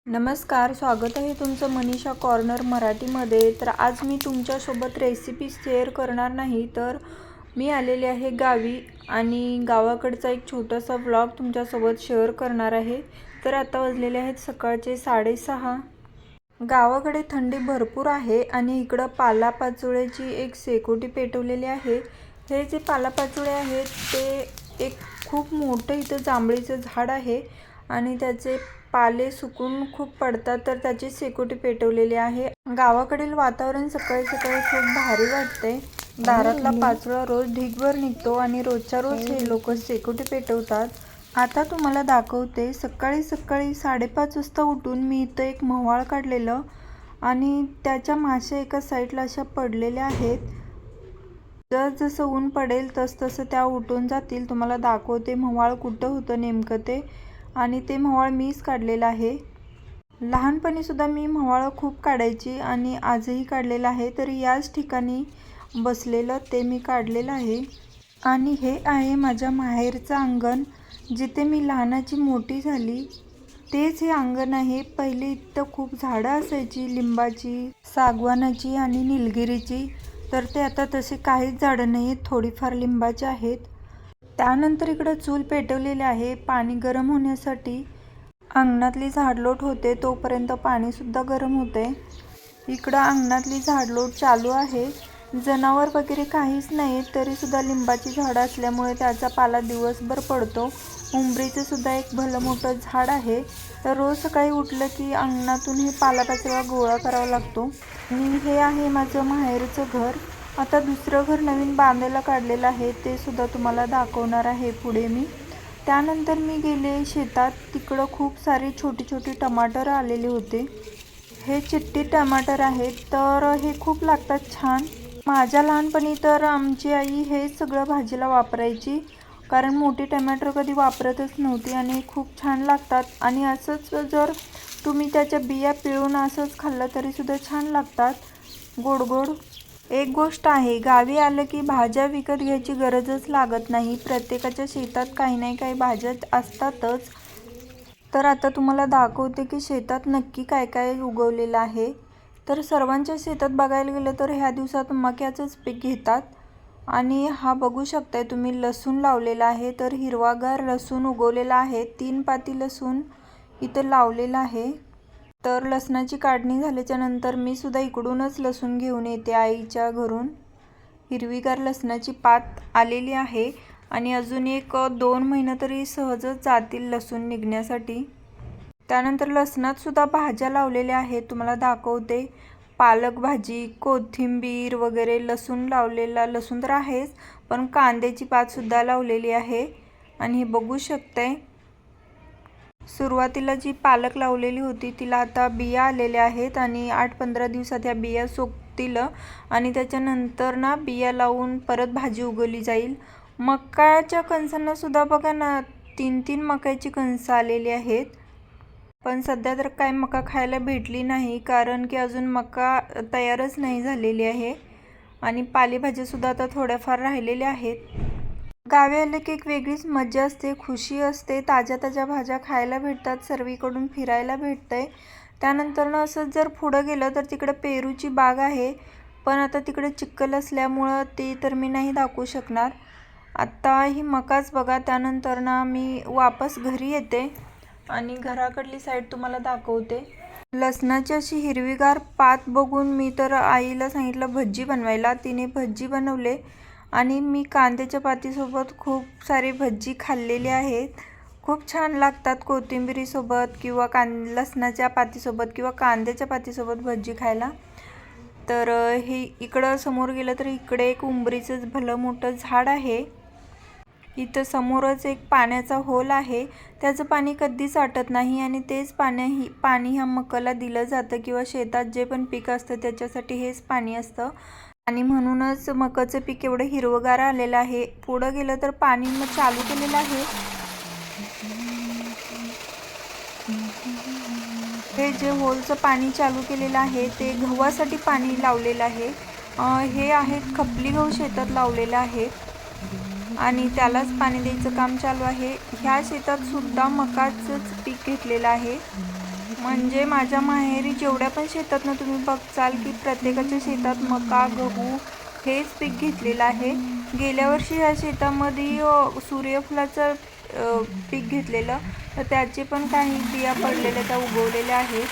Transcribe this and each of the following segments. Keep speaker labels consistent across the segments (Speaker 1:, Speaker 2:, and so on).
Speaker 1: नमस्कार, स्वागत आहे तुमचं मनीषा कॉर्नर मराठीमध्ये. तर आज मी तुमच्यासोबत रेसिपी शेअर करणार नाही, तर मी आलेले आहे गावी आणि गावाकडचा एक छोटासा व्लॉग तुमच्यासोबत शेअर करणार आहे. तर आता वाजलेले आहेत सकाळचे 6:30. गावाकडे थंडी भरपूर आहे आणि इकडं पालापाचोळ्याची एक शेकोटी पेटवलेली आहे. हे जे पालापाचोळे आहेत ते एक खूप मोठं इथं जांभळीचं झाड आहे आणि त्याचे पाले सुकून खूप पडतात, तर त्याची शेकोटी पेटवलेली आहे. गावाकडील वातावरण सकाळी सकाळी खूप भारी वाटते. दारातला पाचोळा रोज ढीगभर निघतो आणि रोजच्या रोज हे लोक शेकोटी पेटवतात. आता तुम्हाला दाखवते. सकाळी सकाळी 5:30 वाजता उठून मी इथं एक म्हावाळ काढलेलं आणि त्याच्या माश्या एका साईडला अशा पडलेल्या आहेत. जसं ऊन पडेल तसं त्या उठून जातील. तुम्हाला दाखवते म्हावाळ कुठं होतं नेमकं ते, आणि ते म्हावाळ मीच काढलेलं आहे. लहानपणी सुद्धा मी म्हावाळ खूप काढायची आणि आजही काढलेलं आहे. तर याच ठिकाणी बसलेलं ते मी काढलेलं आहे. आणि हे आहे माझ्या माहेरचं अंगण, जिथे मी लहानाची मोठी झाली. तेच हे अंगण आहे. पहिले इथं खूप झाडं असायची, लिंबाची, सागवानाची आणि निलगिरीची. तर ते आता तसे काहीच झाडं नाही आहेत, थोडीफार लिंबाची आहेत. त्यानंतर इकडं चूल पेटवलेली आहे पाणी गरम होण्यासाठी. अंगणातली झाडलोट होते तोपर्यंत पाणीसुद्धा गरम होते. इकडं अंगणातली झाडलोट चालू आहे. जनावर वगैरे काहीच नाही, तरीसुद्धा लिंबाची झाडं असल्यामुळे त्याचा पाला दिवसभर पडतो. उंबरीचं सुद्धा एक भलं मोठं झाड आहे. तर रोज सकाळी उठलं की अंगणातून हे पालापाचोळा गोळा करावा लागतो. आणि हे आहे माझं माहेरचं घर. आता दुसरं घर नवीन बांधायला काढलेलं आहे, ते सुद्धा तुम्हाला दाखवणार आहे पुढे मी. त्यानंतर मी गेले शेतात. तिकडं खूप सारे छोटे छोटे टमाटर आलेले होते. हे चिट्टी टमाटर आहेत, तर हे खूप लागतात छान. माझ्या लहानपणी तर आमची आई हे सगळं भाजीला वापरायची, कारण मोठी टमाटर कधी वापरतच नव्हती आणि खूप छान लागतात. आणि असंच जर तुम्ही त्याच्या बिया पिळून असंच खाल्लं तरीसुद्धा छान लागतात, गोड गोड. एक गोष्ट आहे, गावी आलं की भाज्या विकत घ्यायची गरजच लागत नाही. प्रत्येकाच्या शेतात काही नाही काही भाज्या असतातच. तर आता तुम्हाला दाखवते की शेतात नक्की काय काय उगवलेलं आहे. तर सर्वांच्या शेतात बघायला गेलं तर ह्या दिवसात मक्याचंच पीक घेतात. आणि हा बघू शकताय तुम्ही, लसूण लावलेला आहे. तर हिरवागार लसूण उगवलेला आहे. 3 पाती लसूण इथं लावलेला आहे. तर लसणाची काढणी झाल्याच्या नंतर मी सुद्धा इकडूनच लसूण घेऊन येते आईच्या घरून. हिरवीगार लसणाची पात आलेली आहे आणि अजून एक 2 महिने तरी सहजच जातील लसूण निघण्यासाठी. त्यानंतर लसणात सुद्धा भाज्या लावलेल्या आहेत, तुम्हाला दाखवते. पालक भाजी, कोथिंबीर वगैरे, लसूण लावलेला, लसूण तर आहेच, पण कांद्याची पातसुद्धा लावलेली आहे. आणि हे बघू शकताय, सुरुवातीला जी पालक लावलेली होती तिला आता बिया आलेल्या आहेत आणि 8-15 दिवसात या बिया सुकतील आणि त्याच्यानंतर ना बिया लावून परत भाजी उगवली जाईल. मकाच्या कणसांना सुद्धा बघा ना, 3-3 मकाची कणसं आलेली आहेत. पण सध्या तर काय मका खायला भेटली नाही, कारण की अजून मका तयारच नाही झालेली आहे. आणि पालेभाज्यासुद्धा आता थोड्याफार राहिलेल्या आहेत. गावी आलं की एक वेगळीच मजा असते, खुशी असते. ताज्या ताज्या भाज्या खायला भेटतात, सर्वीकडून फिरायला भेटतंय. त्यानंतर असंच जर पुढं गेलं तर तिकडं पेरूची बाग आहे, पण आता तिकडे चिखल असल्यामुळं ती तर मी नाही दाखवू शकणार. आत्ता ही मकाच बघा. त्यानंतर मी वापस घरी येते आणि घराकडली साईड तुम्हाला दाखवते. लसणाची अशी हिरवीगार पात बघून मी तर आईला सांगितलं भज्जी बनवायला. तिने भज्जी बनवले आणि मी कांद्याच्या पातीसोबत खूप सारी भज्जी खाल्लेली आहेत. खूप छान लागतात कोथिंबिरीसोबत किंवा लसणाच्या पातीसोबत किंवा कांद्याच्या पातीसोबत भज्जी खायला. तर हे इकडं समोर गेलं तर इकडे एक उंबरीचं भलं मोठं झाड आहे. इथं समोरच एक पाण्याचा होल आहे. त्याचं पाणी कधीच आटत नाही आणि तेच पाणी ह्या मकाला दिलं जातं किंवा शेतात जे पण पीक असतं त्याच्यासाठी हेच पाणी असतं. आणि म्हणूनच मकाचं पीक एवढं हिरवगार आलेलं आहे. पुढं गेलं तर पाणी मग चालू केलेलं आहे. हे जे होलचं पाणी चालू केलेलं आहे ते गव्हासाठी पाणी लावलेलं आहे. हे आहेत खपली गहू शेतात लावलेलं आहे आणि त्यालाच पाणी द्यायचं काम चालू आहे. ह्या शेतात सुद्धा मकाचंच पीक घेतलेलं आहे. म्हणजे माझ्या माहेरी जेवढ्या पण शेतात ना तुम्ही बघचाल की प्रत्येकाच्या शेतात मका, गहू हेच पीक घेतलेलं आहे. गेल्या वर्षी ह्या शेतामध्ये सूर्यफुलाचं पीक घेतलेलं, तर त्याचे पण काही बिया पडलेल्या त्या उगवलेल्या आहेत.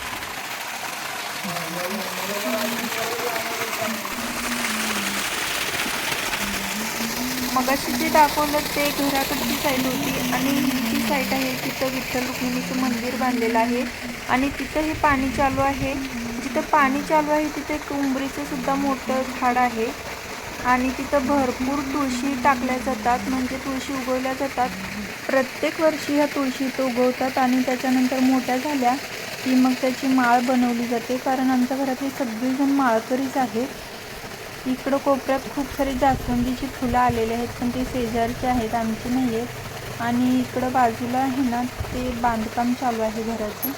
Speaker 1: मगाशी जे दाखवलं ते घराकडची साईड होती आणि ही जी साईड आहे तिथं विठ्ठल रुक्मिणीचं मंदिर बांधलेलं आहे आणि तिथं हे पाणी चालू आहे. जिथं पाणी चालू आहे तिथे एक उंबरीचं सुद्धा मोठं झाड आहे आणि तिथं भरपूर तुळशी टाकल्या जातात, म्हणजे तुळशी उगवल्या जातात. प्रत्येक वर्षी ह्या तुळशी इथं उगवतात आणि त्याच्यानंतर मोठ्या झाल्या की मग त्याची माळ बनवली जाते, कारण आमच्या घरातली सगळीजण माळकरीच आहेत. इकडं कोपऱ्यात खूप सारी जास्वंदीची फुलं आलेली आहेत, पण ते शेजारचे आहेत, आमची नाही आहेत. आणि इकडं बाजूला आहे ना ते बांधकाम चालू आहे घराचं.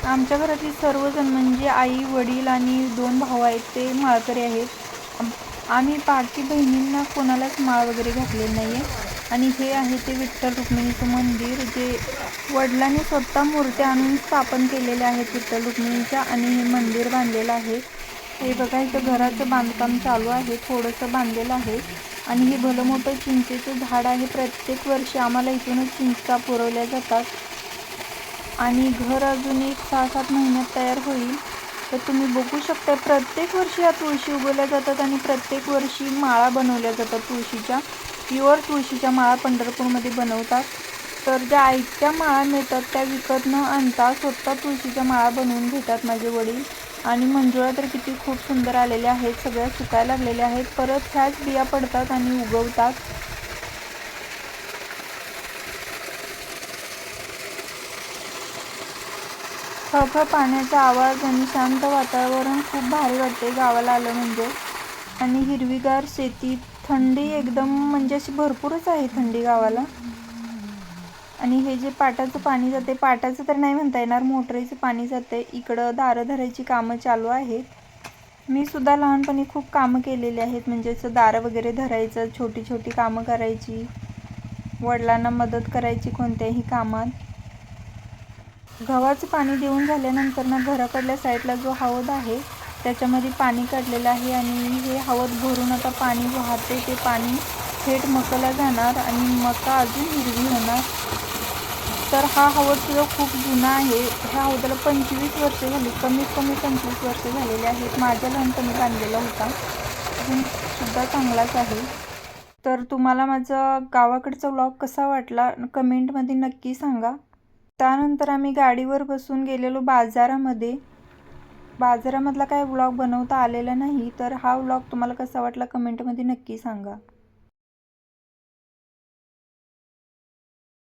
Speaker 1: आमच्या घरातली सर्वजण म्हणजे आई, वडील आणि 2 भाऊ आहेत ते माळकरी आहेत. आम्ही बाकी बहिणींना कोणालाच माळ वगैरे घातलेली नाही आहे. आणि हे आहे ते विठ्ठल रुक्मिणीचं मंदिर, जे वडिलांनी स्वतः मूर्त्या आणून स्थापन केलेले आहेत विठ्ठल रुक्मिणीच्या, आणि हे मंदिर बांधलेलं आहे. हे बघा, इथं घराचं बांधकाम चालू आहे, थोडंसं बांधलेलं आहे. आणि हे भलं मोठं चिंचेचं झाड आहे. प्रत्येक वर्षी आम्हाला इथूनच चिंचा पुरवल्या जातात आणि घर अजून एक 6-7 महिन्यात तयार होईल. तर तुम्ही बघू शकता प्रत्येक वर्षी या तुळशी उगवल्या जातात आणि प्रत्येक वर्षी माळा बनवल्या जातात तुळशीच्या. प्युअर तुळशीच्या माळा पंढरपूरमध्ये बनवतात. तर ज्या आयत्या माळा मिळतात त्या विकत न आणता स्वतः तुळशीच्या माळा बनवून घेतात माझे वडील. आणि मंजुळा तर किती खूप सुंदर आलेल्या आहेत, सगळ्या सुकायला लागलेल्या आहेत. परत ह्याच बिया पडतात आणि उगवतात. खळखळ पाण्याचा आवाज आणि शांत वातावरण खूप भारी वाटते गावाला आलं म्हणजे. आणि हिरवीगार शेती, थंडी एकदम म्हणजे अशी भरपूरच आहे थंडी गावाला. आणि हे जे पाटाचं पाणी जाते, पाटाचं तर नाही म्हणता येणार, मोटरीचं पाणी जाते. इकडं दारं धरायची कामं चालू आहेत. मी सुद्धा लहानपणी खूप कामं केलेली आहेत, म्हणजे असं दारं वगैरे धरायचं, छोटी छोटी कामं करायची, वडिलांना मदत करायची कोणत्याही कामात. गव्हाचं पाणी देऊन झाल्यानंतर ना घराकडल्या साईडला जो हौद आहे त्याच्यामध्ये पाणी काढलेलं आहे आणि हे हौद भरून आता पाणी वाहते. ते पाणी थेट मकाला जाणार आणि मका अजून हिरवी होणार. तर हा हौद सुद्धा खूप जुना आहे. ह्या हौदाला 25 वर्षे झाली, कमीत कमी 25 वर्षे झालेली आहेत. माझ्या लहानपणी बांधलेला होता, अजून सुद्धा चांगलाच आहे. तर तुम्हाला माझा गावाकडचा व्लॉग कसा वाटला कमेंटमध्ये नक्की सांगा. त्यानंतर आम्ही गाडीवर बसून गेलेलो बाजारामध्ये. बाजारामधला काय व्लॉग बनवता आलेला नाही, तर हा व्लॉग तुम्हाला कसा वाटला कमेंटमध्ये नक्की सांगा.